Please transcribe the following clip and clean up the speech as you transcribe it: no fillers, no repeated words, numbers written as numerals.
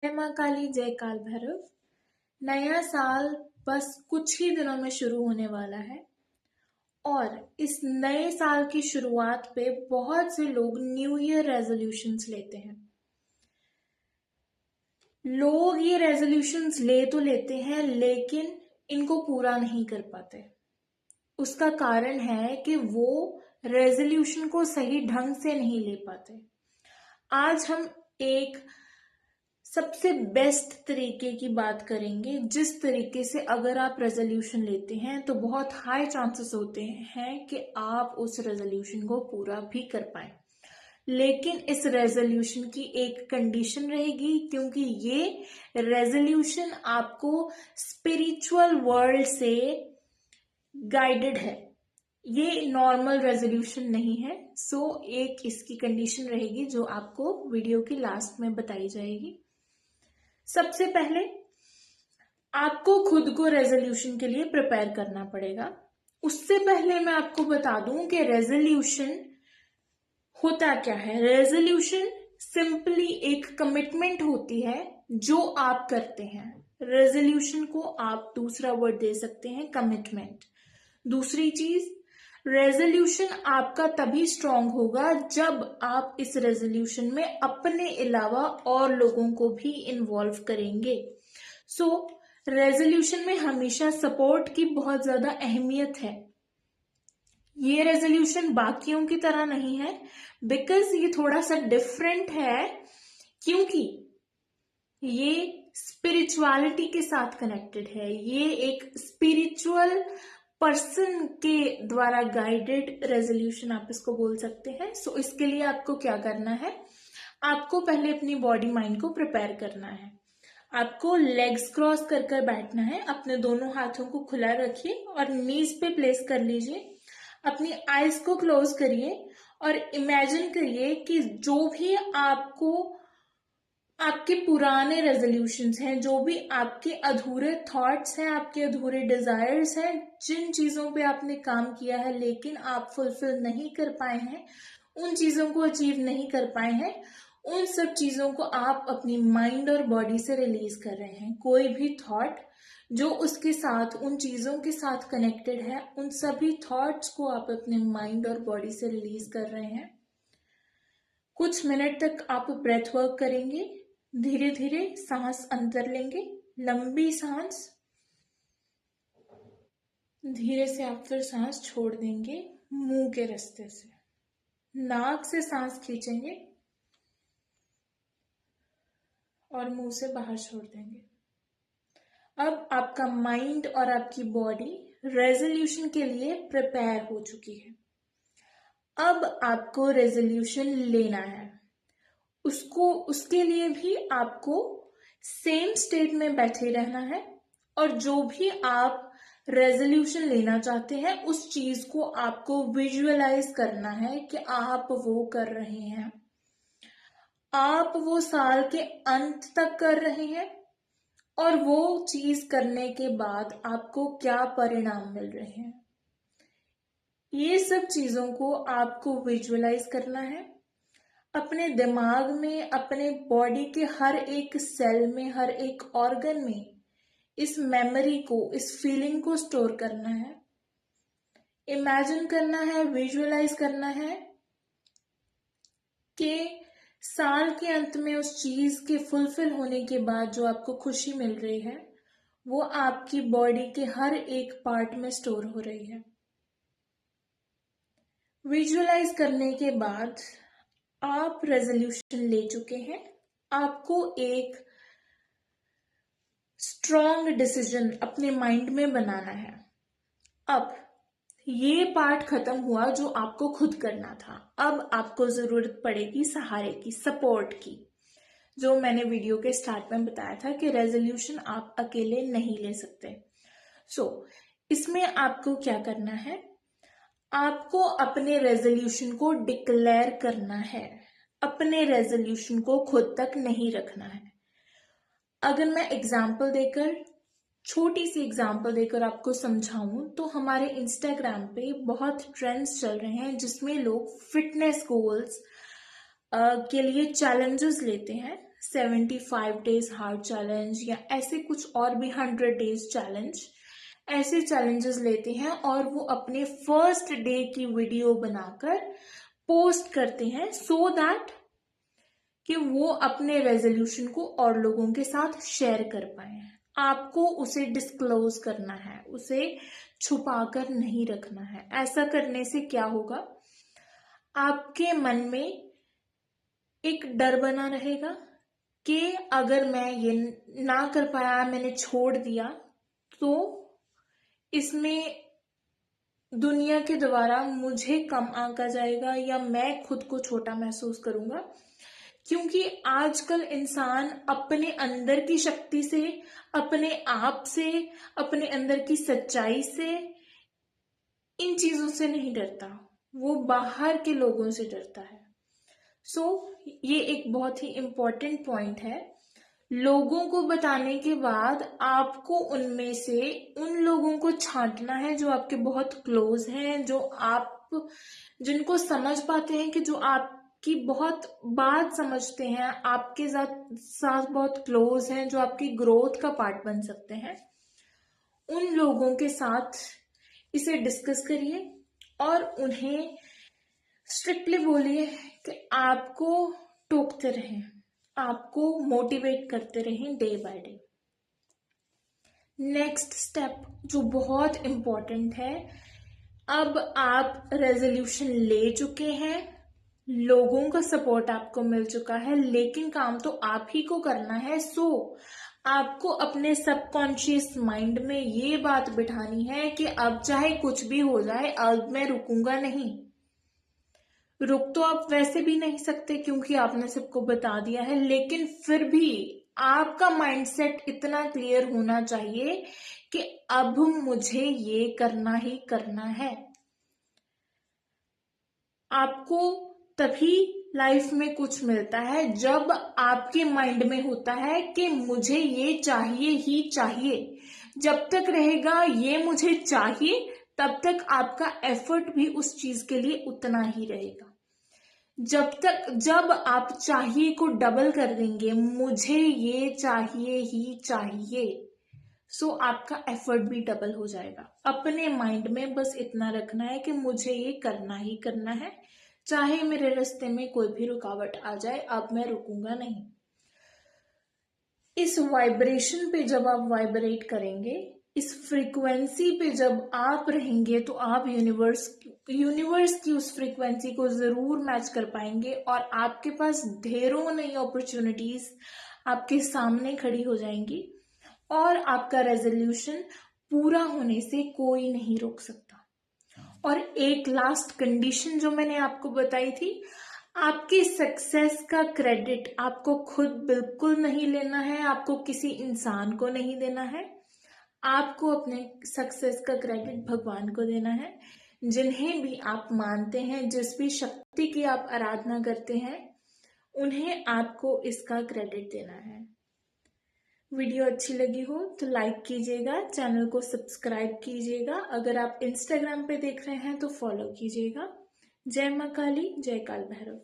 जय माँ काली, जय काल भैरव। नया साल बस कुछ ही दिनों में शुरू होने वाला है और इस नए साल की शुरुआत पे बहुत से लोग न्यू ईयर रेजोल्यूशंस लेते हैं। लोग ये रेजोल्यूशंस ले तो लेते हैं लेकिन इनको पूरा नहीं कर पाते। उसका कारण है कि वो रेजोल्यूशन को सही ढंग से नहीं ले पाते। आज हम एक सबसे बेस्ट तरीके की बात करेंगे, जिस तरीके से अगर आप रेजोल्यूशन लेते हैं तो बहुत हाई चांसेस होते हैं कि आप उस रेजोल्यूशन को पूरा भी कर पाए। लेकिन इस रेजोल्यूशन की एक कंडीशन रहेगी, क्योंकि ये रेजोल्यूशन आपको स्पिरिचुअल वर्ल्ड से गाइडेड है। ये नॉर्मल रेजोल्यूशन नहीं है। एक इसकी कंडीशन रहेगी जो आपको वीडियो की लास्ट में बताई जाएगी। सबसे पहले आपको खुद को रेजोल्यूशन के लिए प्रिपेयर करना पड़ेगा। उससे पहले मैं आपको बता दूं कि रेजोल्यूशन होता क्या है। रेजोल्यूशन सिंपली एक कमिटमेंट होती है जो आप करते हैं। रेजोल्यूशन को आप दूसरा वर्ड दे सकते हैं, कमिटमेंट। दूसरी चीज, रेजोल्यूशन आपका तभी स्ट्रांग होगा जब आप इस रेजोल्यूशन में अपने अलावा और लोगों को भी इन्वॉल्व करेंगे। रेजोल्यूशन में हमेशा सपोर्ट की बहुत ज्यादा अहमियत है। ये रेजोल्यूशन बाकियों की तरह नहीं है, बिकॉज ये थोड़ा सा डिफरेंट है, क्योंकि ये स्पिरिचुअलिटी के साथ कनेक्टेड है। ये एक स्पिरिचुअल पर्सन के द्वारा गाइडेड रेजोल्यूशन आप इसको बोल सकते हैं। इसके लिए आपको क्या करना है, आपको पहले अपनी बॉडी माइंड को प्रिपेयर करना है। आपको लेग्स क्रॉस कर कर बैठना है। अपने दोनों हाथों को खुला रखिए और नीज पे प्लेस कर लीजिए। अपनी आईज को क्लोज करिए और इमेजिन करिए कि जो भी आपके पुराने रेजोल्यूशंस हैं, जो भी आपके अधूरे थॉट्स हैं, आपके अधूरे डिजायर्स हैं, जिन चीजों पे आपने काम किया है लेकिन आप फुलफिल नहीं कर पाए हैं, उन चीजों को अचीव नहीं कर पाए हैं, उन सब चीजों को आप अपनी माइंड और बॉडी से रिलीज कर रहे हैं। कोई भी थॉट जो उसके साथ, उन चीजों के साथ कनेक्टेड है, उन सभी थॉट्स को आप अपने माइंड और बॉडी से रिलीज कर रहे हैं। कुछ मिनट तक आप ब्रेथ वर्क करेंगे। धीरे धीरे सांस अंदर लेंगे, लंबी सांस। धीरे से आप फिर सांस छोड़ देंगे मुंह के रास्ते से। नाक से सांस खींचेंगे और मुंह से बाहर छोड़ देंगे। अब आपका माइंड और आपकी बॉडी रेजोल्यूशन के लिए प्रिपेयर हो चुकी है। अब आपको रेजोल्यूशन लेना है। उसके लिए भी आपको सेम स्टेट में बैठे रहना है और जो भी आप रेजोल्यूशन लेना चाहते हैं उस चीज को आपको विजुअलाइज करना है कि आप वो कर रहे हैं। आप वो साल के अंत तक कर रहे हैं और वो चीज करने के बाद आपको क्या परिणाम मिल रहे हैं, ये सब चीजों को आपको विजुअलाइज करना है। अपने दिमाग में, अपने बॉडी के हर एक सेल में, हर एक ऑर्गन में इस मेमोरी को, इस फीलिंग को स्टोर करना है। इमेजिन करना है, विजुअलाइज करना है कि साल के अंत में उस चीज के फुलफिल होने के बाद जो आपको खुशी मिल रही है वो आपकी बॉडी के हर एक पार्ट में स्टोर हो रही है। विजुअलाइज करने के बाद आप रेजोल्यूशन ले चुके हैं। आपको एक स्ट्रॉन्ग डिसीजन अपने माइंड में बनाना है। अब ये पार्ट खत्म हुआ जो आपको खुद करना था। अब आपको जरूरत पड़ेगी सहारे की, सपोर्ट की, जो मैंने वीडियो के स्टार्ट में बताया था कि रेजोल्यूशन आप अकेले नहीं ले सकते। इसमें आपको क्या करना है, आपको अपने रेजोल्यूशन को डिक्लेयर करना है। अपने रेजोल्यूशन को खुद तक नहीं रखना है। अगर मैं छोटी सी एग्जांपल देकर आपको समझाऊं तो हमारे इंस्टाग्राम पे बहुत ट्रेंड्स चल रहे हैं जिसमें लोग फिटनेस गोल्स के लिए चैलेंजेस लेते हैं। 75 डेज हार्ट चैलेंज या ऐसे कुछ और भी 100 डेज चैलेंज, ऐसे चैलेंजेस लेते हैं और वो अपने फर्स्ट डे की वीडियो बनाकर पोस्ट करते हैं सो दैट कि वो अपने रेजोल्यूशन को और लोगों के साथ शेयर कर पाए। आपको उसे डिस्क्लोज करना है, उसे छुपाकर नहीं रखना है। ऐसा करने से क्या होगा, आपके मन में एक डर बना रहेगा कि अगर मैं ये ना कर पाया, मैंने छोड़ दिया, तो इसमें दुनिया के द्वारा मुझे कम आंका जाएगा या मैं खुद को छोटा महसूस करूंगा। क्योंकि आजकल इंसान अपने अंदर की शक्ति से, अपने आप से, अपने अंदर की सच्चाई से, इन चीजों से नहीं डरता, वो बाहर के लोगों से डरता है। ये एक बहुत ही इम्पोर्टेंट पॉइंट है। लोगों को बताने के बाद आपको उनमें से उन लोगों को छांटना है जो आपके बहुत क्लोज हैं, जो आप जिनको समझ पाते हैं, कि जो आपकी बहुत बात समझते हैं, आपके साथ बहुत क्लोज हैं, जो आपकी ग्रोथ का पार्ट बन सकते हैं। उन लोगों के साथ इसे डिस्कस करिए और उन्हें स्ट्रिक्टली बोलिए कि आपको टोकते रहें, आपको मोटिवेट करते रहें day by day. Next step जो बहुत इम्पोर्टेंट है, अब आप रेजोल्यूशन ले चुके हैं, लोगों का सपोर्ट आपको मिल चुका है, लेकिन काम तो आप ही को करना है। आपको अपने सबकॉन्शियस माइंड में ये बात बिठानी है कि अब चाहे कुछ भी हो जाए, अब मैं रुकूंगा नहीं। रुक तो आप वैसे भी नहीं सकते क्योंकि आपने सबको बता दिया है, लेकिन फिर भी आपका माइंडसेट इतना क्लियर होना चाहिए कि अब मुझे ये करना ही करना है। आपको तभी लाइफ में कुछ मिलता है जब आपके माइंड में होता है कि मुझे ये चाहिए ही चाहिए। जब तक रहेगा ये मुझे चाहिए, तब तक आपका एफर्ट भी उस चीज के लिए उतना ही रहेगा। जब आप चाहिए को डबल कर देंगे, मुझे ये चाहिए ही चाहिए, आपका एफर्ट भी डबल हो जाएगा। अपने माइंड में बस इतना रखना है कि मुझे ये करना ही करना है, चाहे मेरे रास्ते में कोई भी रुकावट आ जाए, अब मैं रुकूंगा नहीं। इस वाइब्रेशन पे जब आप वाइब्रेट करेंगे, इस फ्रीक्वेंसी पे जब आप रहेंगे, तो आप यूनिवर्स की उस फ्रीक्वेंसी को जरूर मैच कर पाएंगे और आपके पास ढेरों नई अपॉर्चुनिटीज आपके सामने खड़ी हो जाएंगी और आपका रेजोल्यूशन पूरा होने से कोई नहीं रोक सकता। और एक लास्ट कंडीशन जो मैंने आपको बताई थी, आपकी सक्सेस का क्रेडिट आपको खुद बिल्कुल नहीं लेना है, आपको किसी इंसान को नहीं देना है। आपको अपने सक्सेस का क्रेडिट भगवान को देना है। जिन्हें भी आप मानते हैं, जिस भी शक्ति की आप आराधना करते हैं, उन्हें आपको इसका क्रेडिट देना है। वीडियो अच्छी लगी हो तो लाइक कीजिएगा, चैनल को सब्सक्राइब कीजिएगा। अगर आप इंस्टाग्राम पे देख रहे हैं तो फॉलो कीजिएगा। जय मां काली, जय काल भैरव।